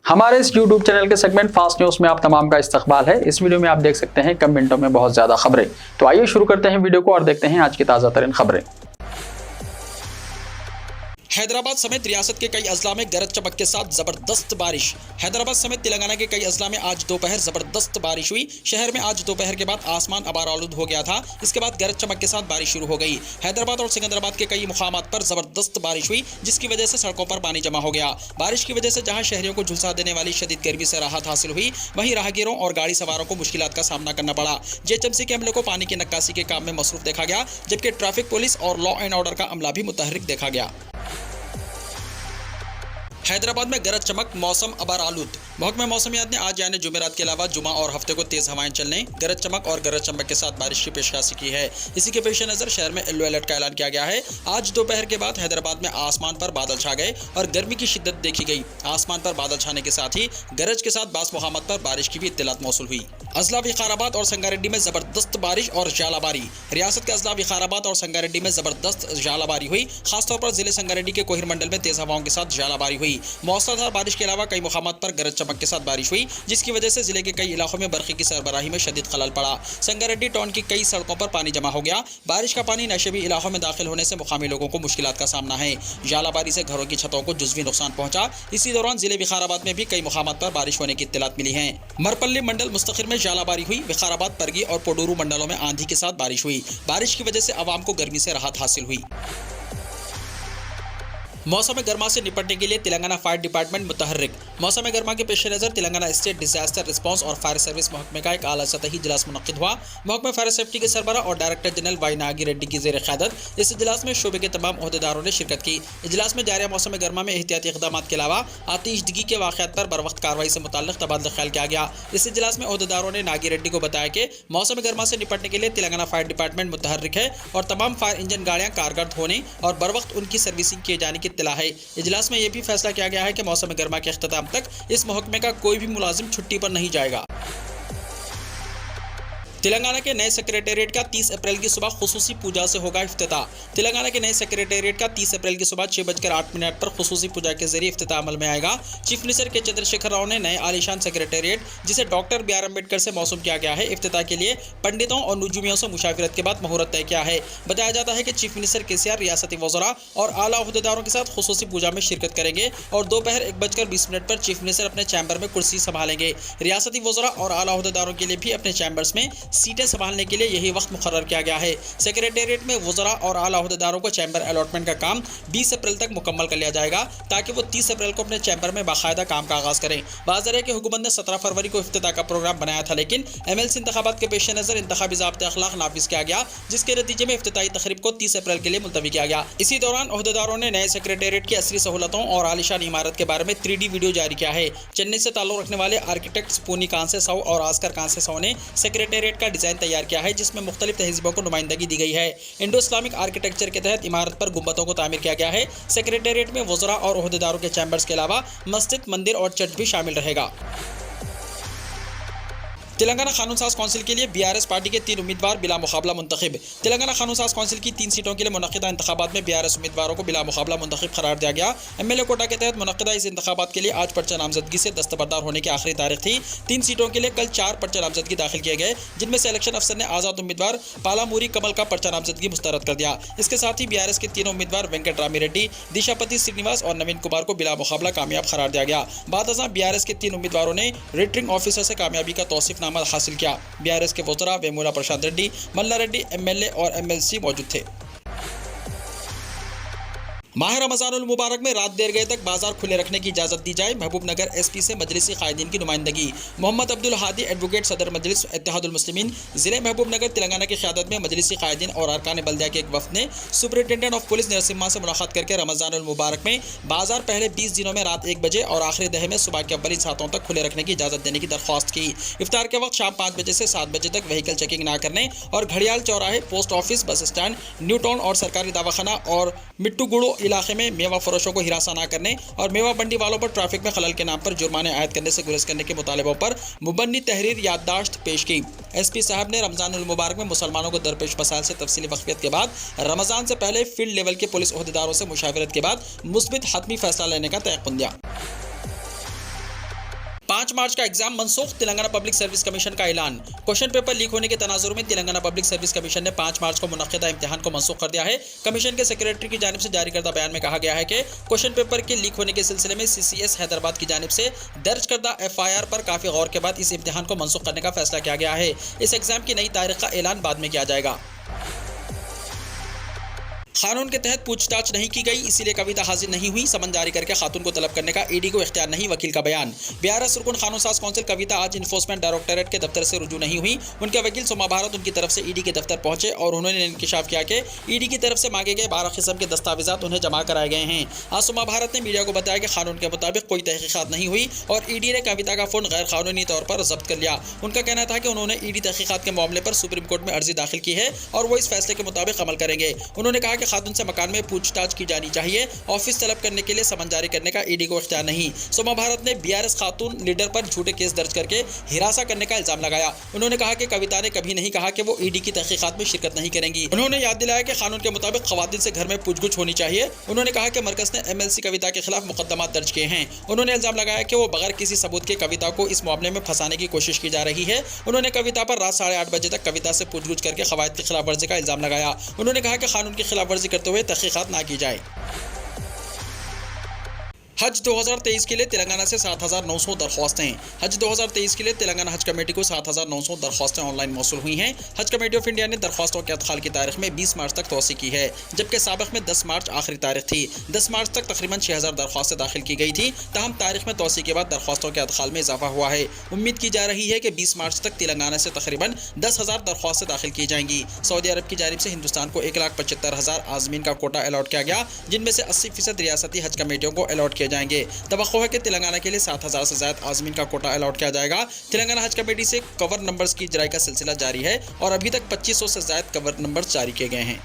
हमारे इस YouTube channel के सेगमेंट फास्ट न्यूज में आप तमाम का इस्तकबाल है। इस वीडियो में आप देख सकते हैं कम मिनटों में बहुत ज्यादा खबरें। तो आइए शुरू करते हैं वीडियो को और देखते हैं आज की ताजा तरीन खबरें। हैदराबाद समेत रियासत के कई अजला में गरज चमक के साथ जबरदस्त बारिश। हैदराबाद समेत तेलंगाना के कई अजला में आज दोपहर जबरदस्त बारिश हुई। शहर में आज दोपहर के बाद आसमान अबार आलूद हो गया था। इसके बाद गरज चमक के साथ बारिश शुरू हो गई। हैदराबाद और सिकंदराबाद के कई मुकामात पर जबरदस्त बारिश हुई, जिसकी वजह से सड़कों पर पानी जमा हो गया। बारिश की वजह से जहां शहरियों को झुलसा देने वाली शदीद गर्मी से राहत हासिल हुई, वहीं राहगीरों और गाड़ी सवारों को मुश्किलात का सामना करना पड़ा। जेएचएमसी के अमले को पानी की नक्काशी के काम में मसरूफ देखा गया, जबकि ट्रैफिक पुलिस और लॉ एंड ऑर्डर का अमला भी मुतहर्रिक देखा गया। हैदराबाद में गरज चमक, मौसम अबार आलूद। महकमा मौसमियात ने आज यानी जुमेरात के अलावा जुमा और हफ्ते को तेज हवाएं चलने, गरज चमक और गरज चमक के साथ बारिश की पेशकशी की है। इसी के पेश नजर शहर में येलो अलर्ट का ऐलान किया गया है। आज दोपहर के बाद हैदराबाद में आसमान पर बादल छा गए और गर्मी की शिद्दत देखी गई। आसमान पर बादल छाने के साथ ही गरज के साथ बास मुकामात पर बारिश की भी इत्तलात मौसूल हुई। अजला विकाराबाद और संगारेड्डी में जबरदस्त बारिश और जालाबारी। रियासत के अजला विकाराबाद और संगारेड्डी में जबरदस्त जालाबारी हुई। खासतौर पर जिले संगारेड्डी के कोहिर मंडल में तेज हवाओं के साथ जालाबारी हुई। मौसलाधार बारिश के अलावा कई मुकामात पर गरज चमक के साथ बारिश हुई, जिसकी वजह से जिले के कई इलाकों में बरखी की सरबराही में शदीद खलल पड़ा। संगारेड्डी टाउन की कई सड़कों पर पानी जमा हो गया। बारिश का पानी नशेबी इलाकों में दाखिल होने से मुकामी लोगों को मुश्किलात का सामना है। जालाबारी से घरों की छतों को जुज़वी नुकसान पहुंचा। इसी दौरान जिले विकाराबाद में भी कई मुकामात पर बारिश होने की इत्तलात मिली है। मरपल्ली मंडल मुस्तखिर में जालाबारी हुई। विकाराबाद, परगी और पोडूरू मंडलों में आंधी के साथ बारिश हुई। बारिश की वजह से अवाम को गर्मी से राहत हासिल हुई। मौसम गर्मा से निपटने के लिए तेलंगाना फायर डिपार्टमेंट मुतहर्रिक। मौसम गर्मा के पेश नज़र तेलंगाना स्टेट डिजास्टर रिस्पांस और फायर सर्विस महकमे का एक आला सतही इजलास मुनक्किद हुआ। महकमा फायर सेफ्टी के सरबरा और director general Y Nagi Reddy की ज़ेर क़यादत इस इजलास में शोबे के तमाम ओहदेदारों ने शिरकत की। इजलास में जारी मौसम गर्मा में एहतियाती इक़दाम के अलावा आतिशदगी के वाक़यात पर बरवक्त कार्रवाई से मुताल्लिक़ तबादला ख्याल किया गया। इस इजलास में ओहदेदारों ने नागी रेड्डी को बताया कि मौसम गर्मा से निपटने के लिए तेलंगाना फायर डिपार्टमेंट मुतहर्रिक है और तमाम फायर इंजन गाड़ियाँ कारगर होने और बर वक्त उनकी सर्विसिंग किए जाने की इत्तला है। इजलास में यह भी फैसला किया गया है कि मौसम गर्मा के इख्तिताम तक इस महकमे का कोई भी मुलाजिम छुट्टी पर नहीं जाएगा। तेलंगाना के नए सेक्रेटेरिएट का 30 अप्रैल की सुबह खुसूसी पूजा से होगा इफ्तिताह। तेलंगाना के नए सेक्रेटेरिएट का 30 अप्रैल की सुबह 6:08 पर खुसूसी पूजा के जरिए इफ्तिताह अमल में आएगा। चीफ मिनिस्टर के चंद्रशेखर राव ने नए आलीशान सेक्रेटेरिएट, जिसे डॉक्टर बी आर अम्बेडकर से मौसूम किया गया है, इफ्तिताह के लिए पंडितों और नुजूमियों से मुशावरत के बाद मुहूर्त तय किया है। बताया जाता है कि चीफ मिनिस्टर केसीआर रियासती वज़रा और आला ओहदेदारों के साथ खुसूसी पूजा में शिरकत करेंगे और दोपहर 1:20 पर चीफ मिनिस्टर अपने चैम्बर में कुर्सी संभालेंगे। रियासती वज़रा और आला ओहदेदारों के लिए भी अपने चैम्बर्स में सीटें संभालने के लिए यही वक्त मुकर्रर किया गया है। सेक्रेटेरिएट में वज़रा और आला ओहदेदारों को चैम्बर अलॉटमेंट का काम 20 अप्रैल तक मुकम्मल कर लिया जाएगा, ताकि वो 30 अप्रैल को अपने चैम्बर में बाकायदा काम का आगाज करें। बाज़ है कि हुकूमत ने 17 फरवरी को इफ्तिताह का प्रोग्राम बनाया था, लेकिन MLC इंतखाबात के पेश नज़र इंतखाबी ज़ाब्ते अखलाक नाफिज किया गया, जिसके नतीजे में इफ्तिताही तकरीब को 30 अप्रैल के लिए मुलतवी किया गया। इसी दौरान ओहदेदारों ने नए सेक्रेटेरिएट की असली सहूलतों और आलिशान इमारत के बारे में 3D वीडियो जारी किया है। चेन्नई से ताल्लुक़ रखने वाले आर्किटेक्ट्स पूनी कांसे साव और आस्कर कांसे साव ने सेक्रेटेरिएट का डिज़ाइन तैयार किया है, जिसमें मुख्तलिफ तहजीबों को नुमाइंदगी दी गई है। इंडो इस्लामिक आर्किटेक्चर के तहत इमारत पर गुंबदों को तामीर किया गया है। सेक्रेटेरिएट में वज़रा और ओहदेदारों के चैम्बर्स के अलावा मस्जिद, मंदिर और चर्च भी शामिल रहेगा। तेलंगाना कानून साज कौंसिल के लिए BRS पार्टी के 3 उम्मीदवार बिला मुकाबला मुंतखब। तेलंगाना कानून साज कौंसिल की 3 सीटों के लिए मुनक्किदा इंतखाबात में BRS उम्मीदवारों को बिला मुकाबला मुंतखब करार दिया गया। MLA कोटा के तहत मुनक्किदा इस इंतखाबात के लिए आज पर्चा नामजदगी से दस्तबरदार होने की आखिरी तारीख थी। 3 सीटों के लिए कल 4 पर्चा नामजदगी दाखिल किए गए, जिनमें से इलेक्शन अफसर ने आज़ाद उम्मीदवार पालामूरी कमल का पर्चा नामजदगी मुस्तरद कर दिया। इसके साथ ही BRS के 3 उम्मीदवार वेंकट रामी रेड्डी, दिशापति श्रीनिवास और नवीन कुमार को बिला मुकाबला कामयाब करार दिया गया। बाद अज़ां BRS के 3 उम्मीदवारों ने रिटर्निंग ऑफिसर से कामयाबी का तौसीफनामा हासिल किया। BRS के वज़रा वेमुला प्रशांत रेड्डी, मल्ला रेड्डी MLA और MLC मौजूद थे। माह रमज़ानुल मुबारक में रात देर गए तक बाजार खुले रखने की इजाज़त दी जाए। महबूब नगर SP से मजलिसी कायदीन की नुमाइंदगी। मोहम्मद अब्दुल हादी एडवोकेट सदर मजलिस इत्तेहादुल मुस्लिमीन ज़िले महबूब नगर तेलंगाना की क़यादत में मजलिसी कायदीन और अरकान बल्दिया के एक वफ़द ने सुपरिटेंडेंट ऑफ पुलिस नरसिम्हा से मुलाकात करके रमज़ानुल मुबारक में बाजार पहले 20 दिनों में रात 1 बजे और आखिरी दहे में सुबह के अव्वली सातों तक खुले रखने की इजाज़त देने की दरख्वास्त की। इफ्तार के वक्त शाम 5 बजे से 7 बजे तक व्हीकल चेकिंग ना करने और घड़ियाल चौराहे, post office, bus stand, new town और सरकारी दवाखाना और मिट्टूगुड़ो इलाके में मेवा फरोशों को हिरासा न करने और मेवा मंडी वालों पर ट्रैफिक में खलल के नाम पर जुर्माने आयद करने से गुरेज करने के मुतालबों पर मुबन्नी तहरीर याददाश्त पेश की। SP साहब ने रमज़ानुल मुबारक में मुसलमानों को दरपेश मसाइल से तफसीली वक़्फ़ियत के बाद रमज़ान से पहले फील्ड लेवल के पुलिस ओहदेदारों से मुशावरत के बाद मुस्बित हतमी फैसला लेने का तयक़ुन दिया। 5 मार्च का एग्जाम मनसूख, तेलंगाना पब्लिक सर्विस कमीशन का ऐलान। क्वेश्चन पेपर लीक होने के तनाजुर में तेलंगाना पब्लिक सर्विस कमीशन ने 5 मार्च को मुनक्किदा इम्तिहान को मनसूख कर दिया है। कमीशन के सेक्रेटरी की जानिब से जारी करदा बयान में कहा गया है कि क्वेश्चन पेपर के लीक होने के सिलसिले में CCS हैदराबाद की जानिब से दर्ज करदा FIR पर काफी गौर के बाद इस इम्तिहान को मनसूख करने का फैसला किया गया है। इस एग्जाम की नई तारीख का ऐलान बाद में किया जाएगा। कानून के तहत पूछताछ नहीं की गई, इसीलिए कविता हाजिर नहीं हुई। समन जारी करके खातून को तलब करने का ED को इख्तियार नहीं, वकील का बयान। BRS रुकन कानून साज काउंसिल कविता आज इन्फोर्समेंट डायरेक्टोरेट के दफ्तर से रुजू नहीं हुई। उनके वकील सोमा भारत उनकी तरफ से ED के दफ्तर पहुंचे और उन्होंने इंकिशाफ किया कि ED की तरफ से मांगे गए 12 किस्म के दस्तावेजात उन्हें जमा कराए गए हैं। आज सोमा भारत ने मीडिया को बताया कि कानून के मुताबिक कोई तहकीकात नहीं हुई और ED ने कविता का फोन गैर कानूनी तौर पर जब्त कर लिया। उनका कहना था कि उन्होंने ED तहकीकात के मामले पर सुप्रीम कोर्ट में अर्जी दाखिल की है और वो इस फैसले के मुताबिक अमल करेंगे। उन्होंने कहा कि खातून से मकान में पूछताछ की जानी चाहिए। ऑफिस तलब करने के लिए समन जारी करने का ED को इख्तियार नहीं। सोमा भारत ने BRS खातून लीडर पर झूठे केस दर्ज करके हिरासा करने का इल्जाम लगाया। उन्होंने कहा कि कविता ने कभी नहीं कहा कि वो ED की तहकीकात में शिरकत नहीं करेंगी। उन्होंने याद दिलाया कि कानून के मुताबिक खवातीन से घर में पूछगुछ होनी चाहिए। उन्होंने कहा कि मरकज ने MLC कविता के खिलाफ मुकदमा दर्ज किए हैं। उन्होंने इल्जाम लगाया कि वो बगैर किसी सबूत के कविता को इस मामले में फंसाने की कोशिश की जा रही है। उन्होंने कविता पर रात 8:30 बजे तक कविता से पूछगुछ करके खवात की खिलाफ वर्जी का इल्जाम लगाया। उन्होंने कहा कि कानून की खिलाफ वर्जी करते हुए तहकीकात ना की जाए। हज 2023 के लिए तेलंगाना से 7,900 दरख्वास्तें। हज 2023 के लिए तेलंगाना हज कमेटी को 7,900 दरख्वास्तें ऑनलाइन मौसूल हुई हैं। हज कमेटी ऑफ इंडिया ने दरख्वास्तों के अदखाल की तारीख में 20 मार्च तक तोसी की है, जबकि साबिक में 10 मार्च आखिरी तारीख थी। 10 मार्च तक तकरीबन 6,000 दरख्वास्तें दाखिल की गई थी। तहम तारीख में तोसी के बाद दरख्वास्तों के अदखाल में इजाफा हुआ है। उम्मीद की जा रही है कि 20 मार्च तक तेलंगाना से तकरीबन 10,000 दरख्वास्तें दाखिल की जाएंगी। सऊदी अरब की जानिब से हिंदुस्तान को 1,75,000 आज़मीन का कोटा अलॉट किया गया, जिनमें से 80% रियासती हज कमेटियों को अलॉट किए जाएंगे। तवक्को है कि तेलंगाना के लिए 7,000 से ज्यादा आज़मीन का कोटा अलॉट किया जाएगा। तेलंगाना हज कमेटी से कवर नंबर्स की इजराई का सिलसिला जारी है और अभी तक 2500 से ज्यादा कवर नंबर्स जारी किए गए हैं।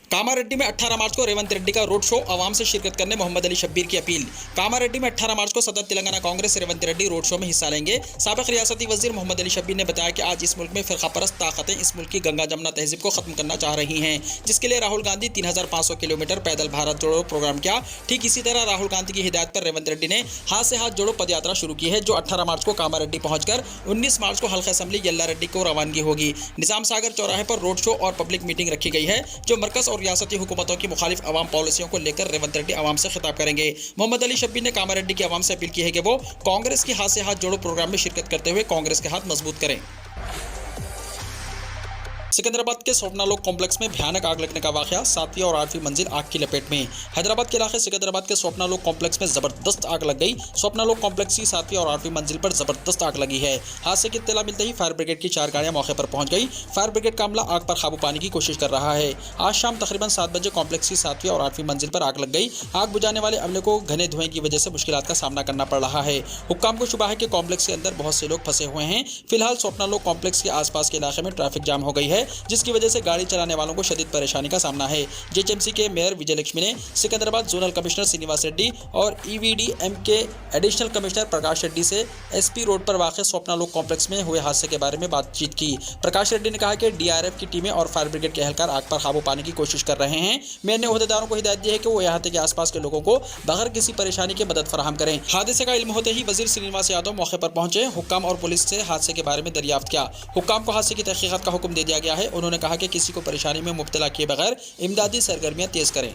कामारेड्डी में 18 मार्च को रेवंत रेड्डी का रोड शो, आवाम से शिरकत करने मोहम्मद अली शब्बीर की अपील। कामारेड्डी में 18 मार्च को सदर तेलंगाना कांग्रेस रेवंत रेड्डी रोड शो में हिस्सा लेंगे। साबिक रियासती वजीर मोहम्मद अली शब्बीर ने बताया कि आज इस मुल्क में फिरकापरस्त ताकतें इस मुल्क की गंगा जमुना तहजीब को खत्म करना चाह रही हैं, जिसके लिए राहुल गांधी 3,500 किलोमीटर पैदल भारत जोड़ो प्रोग्राम किया। ठीक इसी तरह राहुल गांधी की हिदायत पर रेवंत रेड्डी ने हाथ से हाथ जोड़ो पदयात्रा शुरू की है, जो 18 मार्च को कामारेड्डी पहुंचकर 19 मार्च को हल्का असम्बली यल्ला रेड्डी को रवानगी होगी। निजाम सागर चौराहे पर रोड शो और पब्लिक मीटिंग रखी गई है, जो मरकज और रियासती हुकूमतों की मुखालिफ अवाम पॉलिसियों को लेकर रेवंत रेड्डी अवाम से खिताब करेंगे। मोहम्मद अली शब्बीर ने कामारेड्डी की अवाम से अपील की है कि वो कांग्रेस के हाथ से हाथ जोड़ो प्रोग्राम में शिरकत करते हुए कांग्रेस के हाथ मजबूत करें। सिकंदराबाद के स्वप्नालोक कॉम्प्लेक्स में भयानक आग लगने का वाकया, 7वीं और 8वीं मंजिल आग की लपेट में। हैदराबाद के इलाके सिकंदराबाद के स्वप्नालोक कॉम्प्लेक्स में जबरदस्त आग लग गई। स्वप्नालोक कॉम्प्लेक्स की 7वीं और 8वीं मंजिल पर जबरदस्त आग लगी है। हादसे की इत्तला मिलते ही फायर ब्रिगेड की 4 गाड़ियां मौके पर पहुंच गई। फायर ब्रिगेड का अमला आग पर काबू पाने की कोशिश कर रहा है। आज शाम तकरीबन 7 बजे कॉम्प्लेक्स की 7वीं और 8वीं मंजिल पर आग लग गई। आग बुझाने वाले अमले को घने धुएं की वजह से मुश्किलात का सामना करना पड़ रहा है। हुक्काम को शुबा है कि कॉम्प्लेक्स के अंदर बहुत से लोग फंसे हुए हैं। फिलहाल स्वप्नालोक कॉम्प्लेक्स के आसपास के इलाके में ट्रैफिक जाम हो गई है, जिसकी वजह से गाड़ी चलाने वालों को शदीद परेशानी का सामना है। JHMC के मेयर विजय लक्ष्मी ने सिकंदराबाद जोनल कमिश्नर श्रीनिवास रेड्डी और EVDM के एडिशनल कमिश्नर प्रकाश रेड्डी से SP रोड पर वाक़ स्वप्नालोक कॉम्प्लेक्स में हुए हादसे के बारे में बातचीत की। प्रकाश रेड्डी ने कहा कि DRF की टीमें और फायर ब्रिगेड के एहलकार आग पर काबू पाने की कोशिश कर रहे हैं। मेयर ने ओहदेदारों को हिदायत दी है कि वो इलाके के आसपास के लोगों को बगैर किसी परेशानी के मदद फराहम करें। हादसे का इल्म होते ही वजीर श्रीनिवास यादव मौके पर पहुंचे। हुक्काम और पुलिस से हादसे के बारे में दरियाफ्त किया। हुक्काम को हादसे की तहकीकात का हुक्म दे दिया गया है। उन्होंने कहा कि किसी को परेशानी में मुब्तला किए बगैर इमदादी सरगर्मियां तेज करें।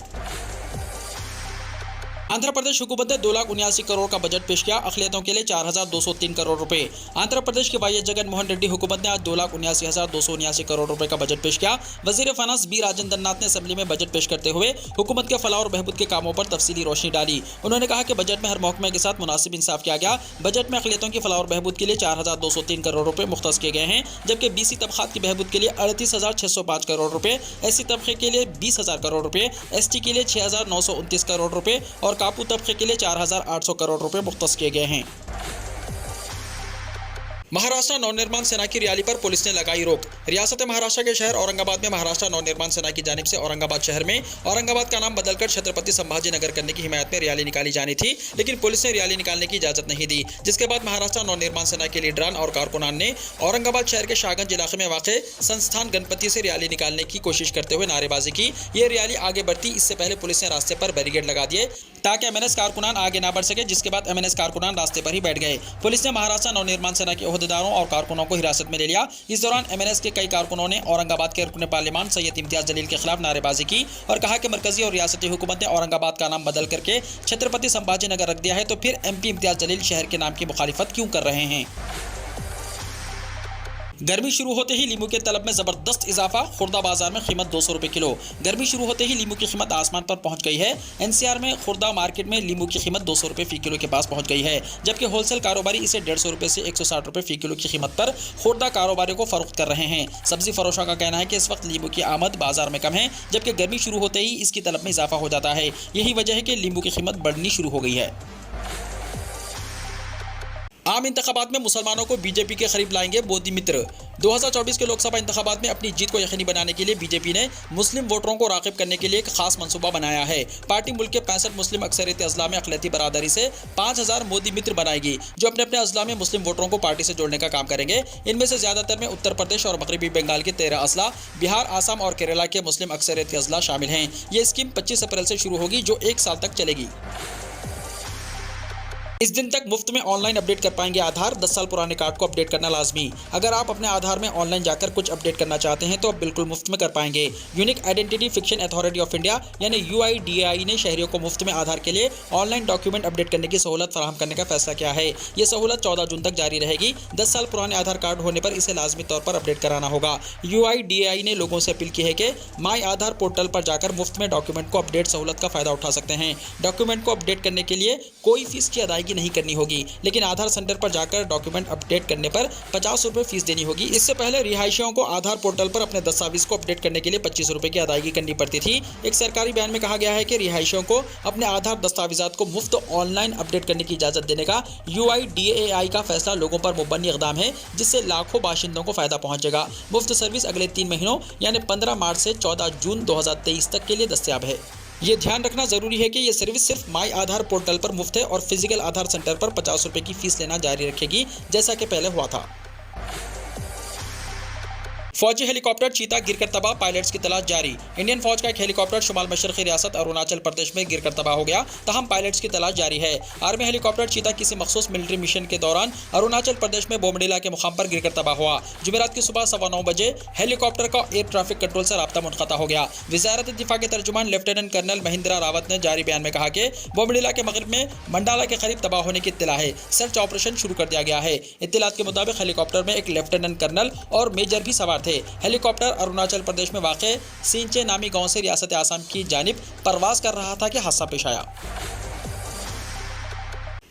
आंध्र प्रदेश हुकूमत ने 2,79 करोड़ का बजट पेश किया। अक़लियतों के लिए 4,203 करोड़ रुपए। आंध्र प्रदेश के वाई जगन मोहन रेड्डी हुकूमत ने आज 2,79,279 करोड़ रुपए का बजट पेश किया। वजीर फाइनेंस बी राजेंद्र नाथ ने असेंबली में बजट पेश करते हुए हुकूमत के फलाह और बहबूद के कामों पर तफसीली रोशनी डाली। उन्होंने कहा कि बजट में हर महकमे के साथ मुनासिब इंसाफ किया गया। बजट में अक़लियतों की फलाह और बहबूद के लिए 4,203 करोड़ रुपए मुख्तस किए गए हैं, जबकि BC तबक़ात की बहबूद के लिए 38,605 करोड़ रुपए, SC तबक़े के लिए 20,000 करोड़ रुपए, ST के लिए 6,929 करोड़ रुपए और कापू तबक़े के लिए 4,800 करोड़ रुपए मुख्तस किए गए हैं। महाराष्ट्र नवनिर्माण सेना की रैली पर पुलिस ने लगाई रोक। रियासत महाराष्ट्र के शहर औरंगाबाद में महाराष्ट्र नवनिर्माण सेना की जानिब से औरंगाबाद शहर में औरंगाबाद का नाम बदलकर छत्रपति संभाजी नगर करने की हिमायत में रैली निकाली जानी थी, लेकिन पुलिस ने रैली निकालने की इजाजत नहीं दी, जिसके बाद महाराष्ट्र नवनिर्माण सेना के लीडरान और कारकुनान ने औरंगाबाद शहर के शाहगंज इलाके में वाक़ संस्थान गणपति से रैली निकालने की कोशिश करते हुए नारेबाजी की। ये रैली आगे बढ़ती इससे पहले पुलिस ने रास्ते पर बैरिकेड लगा दिए ताकि एमएनएस कारकुनान आगे ना बढ़ सके, जिसके बाद एमएनएस कारकुनान रास्ते पर ही बैठ गए। पुलिस ने महाराष्ट्र नवनिर्माण सेना के ओहदेदारों और कारकुनों को हिरासत में ले लिया। इस दौरान एमएनएस के कई कारकुनों ने औरंगाबाद के रुकने पार्लियामान सैयद इम्तियाज जलील के खिलाफ नारेबाजी की और कहा कि मरकजी और रियासती हुकूमत ने औरंगाबाद का नाम बदल करके छत्रपति संभाजी नगर रख दिया है, तो फिर एमपी इम्तियाज जलील शहर के नाम की मुखालिफत क्यों कर रहे हैं। गर्मी शुरू होते ही लीमू के तलब में जबरदस्त इजाफा। खुर्दा बाजार में कीमत 200 रुपए किलो। गर्मी शुरू होते ही लीमू की कीमत आसमान पर पहुंच गई है। एनसीआर में खुर्दा मार्केट में लीमू की कीमत 200 रुपए फी किलो के पास पहुंच गई है, जबकि होलसेल कारोबारी इसे 150 रुपए से 160 रुपए फी किलो की कीमत पर खुर्दा कारोबारियों को फरोख्त कर रहे हैं। सब्जी फरोशों का कहना है कि इस वक्त लीमू की आमद बाजार में कम है, जबकि गर्मी शुरू होते ही इसकी तलब में इजाफा हो जाता है। यही वजह है कि लीमू की कीमत बढ़नी शुरू हो गई है। आम इंतखाबात में मुसलमानों को बीजेपी के करीब लाएंगे मोदी मित्र। 2024 के लोकसभा इंतखाबात में अपनी जीत को यकीनी बनाने के लिए बीजेपी ने मुस्लिम वोटरों को राग़िब करने के लिए एक खास मंसूबा बनाया है। पार्टी मुल्क के 65 मुस्लिम अक्सरियत अजला में अक़लियती बरादरी से 5000 मोदी मित्र बनाएगी, जो अपने अपने अजला में मुस्लिम वोटरों को पार्टी से जोड़ने का काम करेंगे। इनमें से ज्यादातर में उत्तर प्रदेश और मगरबी बंगाल के 13 अजला, बिहार, आसाम और केरला के मुस्लिम अक्सरियत अजला शामिल हैं। ये स्कीम 25 अप्रैल से शुरू होगी, जो 1 साल तक चलेगी। इस दिन तक मुफ्त में ऑनलाइन अपडेट कर पाएंगे आधार। 10 साल पुराने कार्ड को अपडेट करना लाजमी। अगर आप अपने आधार में ऑनलाइन जाकर कुछ अपडेट करना चाहते हैं तो अब बिल्कुल मुफ्त में कर पाएंगे। Unique identity fiction authority of India यानी UIDAI ने शहरियों को मुफ्त में आधार के लिए ऑनलाइन डॉक्यूमेंट अपडेट करने की सहूलत फराहम करने का फैसला किया है। ये सहूलत 14 जून तक जारी रहेगी। 10 साल पुराने आधार कार्ड होने पर इसे लाजमी तौर पर अपडेट कराना होगा। UIDAI ने लोगों से अपील की है कि माई आधार पोर्टल पर जाकर मुफ्त में डॉक्यूमेंट को अपडेट सहूलत का फायदा उठा सकते हैं। डॉक्यूमेंट को अपडेट करने के लिए कोई फीस की अदायगी नहीं करनी होगी, लेकिन आधार सेंटर पर जाकर डॉक्यूमेंट अपडेट करने पर 50 रुपए फीस देनी होगी। इससे पहले रिहायशियों को आधार पोर्टल पर अपने दस्तावेज को अपडेट करने के लिए 25 रुपए की अदायगी करनी पड़ती थी। एक सरकारी बयान में कहा गया है कि रिहायशियों को अपने आधार दस्तावेजात को मुफ्त ऑनलाइन अपडेट करने की इजाजत देने का UIDAI का फैसला लोगों पर मुबन्नी इक़दाम है, जिससे लाखों बाशिंदों को फायदा पहुंचेगा। मुफ्त सर्विस अगले 3 महीनों यानी 15 मार्च से 14 जून 2023 तक के लिए दस्तयाब है। ये ध्यान रखना जरूरी है कि ये सर्विस सिर्फ माई आधार पोर्टल पर मुफ्त है और फिजिकल आधार सेंटर पर 50 रुपए की फीस लेना जारी रखेगी, जैसा कि पहले हुआ था। फौजी हेलीकॉप्टर चीता गिरकर तबाह, पायलट्स की तलाश जारी। इंडियन फौज का एक हेलीकॉप्टर शुमाल मशरक़ी रियासत अरुणाचल प्रदेश में गिरकर तबाह हो गया, तहम पायलट्स की तलाश जारी है। आर्मी हेलीकॉप्टर चीता किसी मखसूस मिलिट्री मिशन के दौरान अरुणाचल प्रदेश में बोमडीला के मुकाम पर गिरकर तबाह हुआ। जुमेरात की सुबह 9:15 बजे हेलीकॉप्टर का एयर ट्रैफिक कंट्रोल से राब्ता मुनक़ता हो गया। वज़ारत दिफा के तर्जुमान लेफ्टिनेंट कर्नल महिंद्रा रावत ने जारी बयान में कहा कि बोमडीला के मगरब में मंडाला के करीब तबाह होने की इत्तला है। सर्च ऑपरेशन शुरू कर दिया गया है। इत्तलात के मुताबिक हेलीकॉप्टर में एक लेफ्टिनेंट कर्नल और मेजर भी सवार थे। हेलीकॉप्टर अरुणाचल प्रदेश में वाक़े सिंचे नामी गांव से रियासत आसाम की जानिब परवाज कर रहा था कि हादसा पेश आया।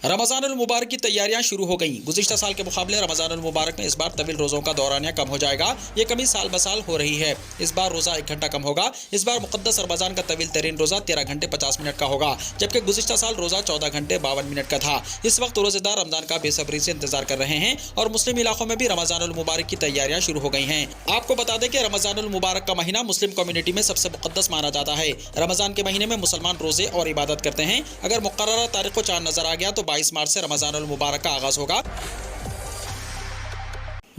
रमज़ानुल मुबारक की तैयारियां शुरू हो गईं। गुज़िश्ता साल के मुकाबले रमज़ानुल मुबारक में इस बार तवील रोज़ों का दौरानिया कम हो जाएगा। ये कमी साल बसाल हो रही है। इस बार रोज़ा 1 घंटा कम होगा। इस बार मुक़द्दस रमज़ान का तवील तरीन रोज़ा 13 घंटे 50 मिनट का होगा, जबकि गुज़िश्ता साल रोज़ा 14 घंटे 52 मिनट का था। इस वक्त रोज़ेदार रमज़ान का बेसब्री से इंतजार कर रहे हैं और मुस्लिम इलाकों में भी रमज़ानुल मुबारक की तैयारियां शुरू हो गई हैं। आपको बता दें कि रमज़ानुल मुबारक का महीना मुस्लिम कम्युनिटी में सबसे मुक़द्दस माना जाता है। रमज़ान के महीने में मुसलमान रोज़े और इबादत करते हैं। अगर मुक़र्ररा तारीख को चांद नजर आ गया तो 22 मार्च से रमज़ानुल मुबारक का आगाज होगा।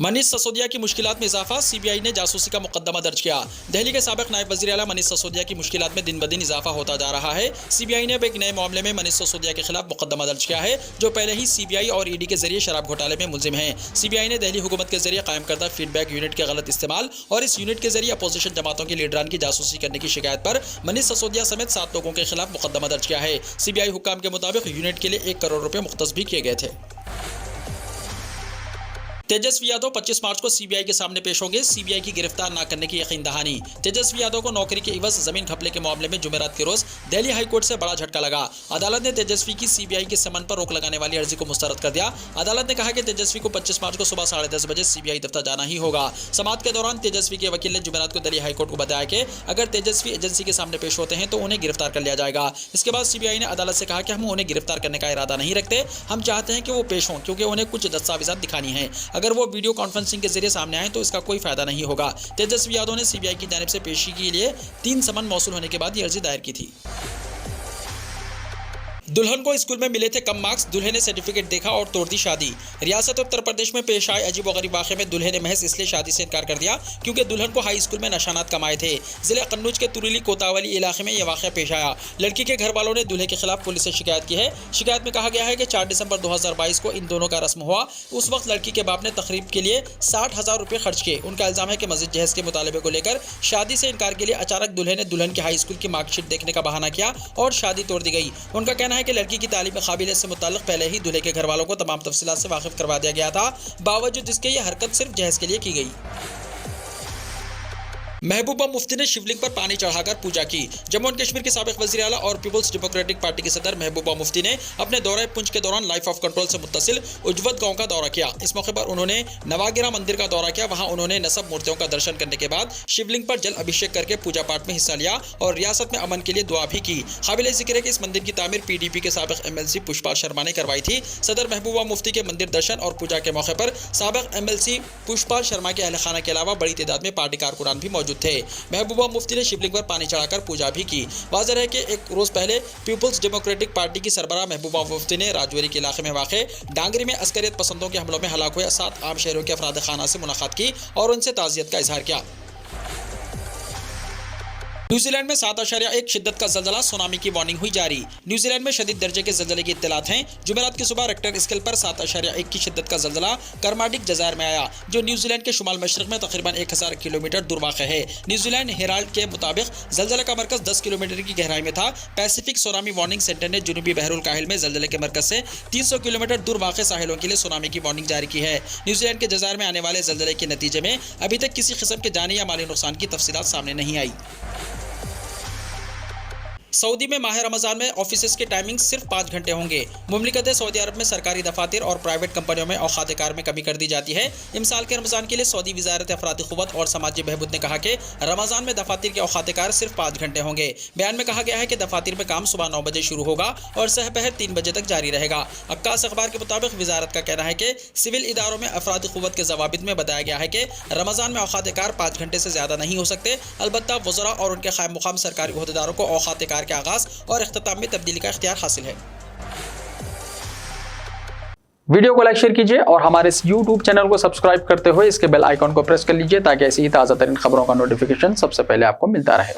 मनीष सिसोदिया की मुश्किलात में इजाफा, CBI ने जासूसी का मुकदमा दर्ज किया। दिल्ली के साबिक नायब वज़ीर आला मनीष सिसोदिया की मुश्किलात में दिन ब दिन इजाफा होता जा रहा है। CBI ने अब एक नए मामले में मनीष सिसोदिया के खिलाफ मुकदमा दर्ज किया है, जो पहले ही CBI और ED के जरिए शराब घोटाले में मुलजिम हैं। CBI ने दिल्ली हुकूमत के जरिए कायम करदा फीडबैक यूनिट के गलत इस्तेमाल और इस यूनिट के जरिए अपोजिशन जमातों की लीडरान की जासूसी करने की शिकायत पर मनीष सिसोदिया समेत 7 लोगों के खिलाफ मुकदमा दर्ज किया है। CBI हुक्काम के मुताबिक यूनिट के लिए 1 करोड़ रुपए मुख्तस भी किए गए थे। तेजस्वी यादव 25 मार्च को CBI के सामने पेश होंगे। CBI की गिरफ्तार न करने की यकीन दहानी। तेजस्वी यादव को नौकरी के इवज जमीन घपले के मामले में जुमेरात के रोज दिल्ली हाई कोर्ट से बड़ा झटका लगा। अदालत ने तेजस्वी की CBI के समन पर रोक लगाने वाली अर्जी को मुस्तरद कर दिया। अदालत ने कहा कि तेजस्वी को 25 मार्च को सुबह 10:30 बजे CBI दफ्तर जाना ही होगा। समाअत के दौरान तेजस्वी के वकील ने जुमेरात को दिल्ली हाई कोर्ट को बताया कि अगर तेजस्वी एजेंसी के सामने पेश होते हैं तो उन्हें गिरफ्तार कर लिया जाएगा। इसके बाद CBI ने अदालत से कहा कि हम उन्हें गिरफ्तार करने का इरादा नहीं रखते, हम चाहते हैं कि वो पेश हों क्योंकि उन्हें कुछ दस्तावेजात दिखानी है। अगर वो वीडियो कॉन्फ्रेंसिंग के जरिए सामने आए तो इसका कोई फायदा नहीं होगा। तेजस्वी यादव ने सीबीआई की जानिब से पेशी के लिए 3 समन मौसूल होने के बाद ये अर्जी दायर की थी। दुल्हन को स्कूल में मिले थे कम मार्क्स, दूल्हे ने सर्टिफिकेट देखा और तोड़ दी शादी। रियासत उत्तर प्रदेश में पेश आए अजीबोगरीब वाक़े में दूल्हे ने महज इसलिए शादी से इनकार कर दिया क्योंकि दुल्हन को हाई स्कूल में नशानात कमाए थे। जिले कन्नौज के तुरीली कोतावली इलाके में यह वाक़या पेश आया। लड़की के घर वालों ने दूल्हे के खिलाफ पुलिस से शिकायत की है। शिकायत में कहा गया है कि 4 दिसंबर 2022 को इन दोनों का रस्म हुआ। उस वक्त लड़की के बाप ने तकरीब के लिए 60,000 रुपये खर्च किए। उनका इल्जाम है कि मस्जिद जहेज के मुतालबे को लेकर शादी से इनकार के लिए अचानक दूल्हे ने दुल्हन की हाई स्कूल की मार्कशीट देखने का बहाना किया और शादी तोड़ दी गई। उनका कहना है कि लड़की की तालीम काबिलियत से मुताल्लिक पहले ही दूल्हे के घर वालों को तमाम तफसीलात से वाकिफ करवा दिया गया था, बावजूद इसके ये हरकत सिर्फ जहेज के लिए की गई। महबूबा मुफ्ती ने शिवलिंग पर पानी चढ़ाकर पूजा की। जम्मू एंड कश्मीर के साबिक वज़ीर आला और पीपल्स डेमोक्रेटिक पार्टी की सदर महबूबा मुफ्ती ने अपने दौरे पुंछ के दौरान लाइफ ऑफ कंट्रोल से मुत्तसिल उज्वत गांव का दौरा किया। इस मौके पर उन्होंने नवागिरा मंदिर का दौरा किया। वहां उन्होंने नसब मूर्तियों का दर्शन करने के बाद शिवलिंग पर जल अभिषेक करके पूजा पाठ में हिस्सा लिया और रियासत में अमन के लिए दुआ भी की। काबिल जिक्र है कि इस मंदिर की तामीर PDP के साबिक MLC पुष्पाल शर्मा ने करवाई थी। सदर महबूबा मुफ्ती के मंदिर दर्शन और पूजा के मौके पर साबिक MLC पुष्पाल शर्मा के अहल खाना के अलावा बड़ी तादाद में पार्टी कारकुनान भी मौजूद थे। महबूबा मुफ्ती ने शिवलिंग पर पानी चढ़ाकर पूजा भी की। वाज़ेह है कि एक रोज पहले पीपल्स डेमोक्रेटिक पार्टी की सरबराह महबूबा मुफ्ती ने राजौरी के इलाके में वाक़े डांगरी में अस्करियत पसंदों के हमलों में हलाक हुए 7 आम शहरों के अफराद खाना से मुलाकात की और उनसे ताज़ियत का इजहार किया। न्यूजीलैंड में 7.1 शिद्दत का जल्जला, सुनामी की वार्निंग हुई जारी। न्यूजीलैंड में शदीद दर्जे के जल्जले की इत्तलात हैं। जुमेरात की सुबह रेक्टर स्केल पर 7.1 की शिद्दत का जल्जला करमाडिक जज़ायर में आया, जो न्यूजीलैंड के शुमाल मशरक में तकरीबन 1000 किलोमीटर दूर वाक़ है। न्यूजीलैंड हेराल्ड के मुताबिक जल्जले का मरकज़ 10 किलोमीटर की गहराई में था। पैसिफिक सुनामी वार्निंग सेंटर ने जुनूबी बहरुल काहिल में जल्जले के मरकज़ से 300 किलोमीटर दूर वाक़ साहिलों के लिए सुनामी की वार्निंग जारी की है। न्यूजीलैंड के जज़ायर में आने वाले जल्जले के नतीजे में अभी तक किसी किस्म के जानी या माली नुकसान की तफसीलात सामने नहीं आई। सऊदी में माह रमज़ान में ऑफिस के टाइमिंग सिर्फ 5 घंटे होंगे। मुमलिकत सऊदी अरब में सरकारी दफातर और प्राइवेट कंपनियों में औकात कार में कमी कर दी जाती है। इमसाल के रमज़ान के लिए सऊदी वज़ारत अफरादी क़ुव्वत और समाजी बहबूद ने कहा कि रमज़ान में दफातर के औकात कार सिर्फ 5 घंटे होंगे। बयान में कहा गया है कि दफातर में काम सुबह 9 बजे शुरू होगा और सहपहर 3 बजे तक जारी रहेगा। अक्कास अखबार के मुताबिक वज़ारत का कहना है कि सिविल इदारों में अफरादी क़ुव्वत के ज़वाबित में बताया गया है कि रमज़ान में औकात कार 5 घंटे से ज़्यादा नहीं हो सकते। अलबत्ता वज़रा और उनके क़ायम मुक़ाम सरकारी ओहदेदारों को औकात कार के आगाज़ और इख्तिताम में तब्दीली का इख्तियार हासिल है। वीडियो को लाइक शेयर कीजिए और हमारे इस YouTube चैनल को सब्सक्राइब करते हुए इसके बेल आइकॉन को प्रेस कर लीजिए ताकि ऐसी ही ताज़ा तरीन खबरों का नोटिफिकेशन सबसे पहले आपको मिलता रहे।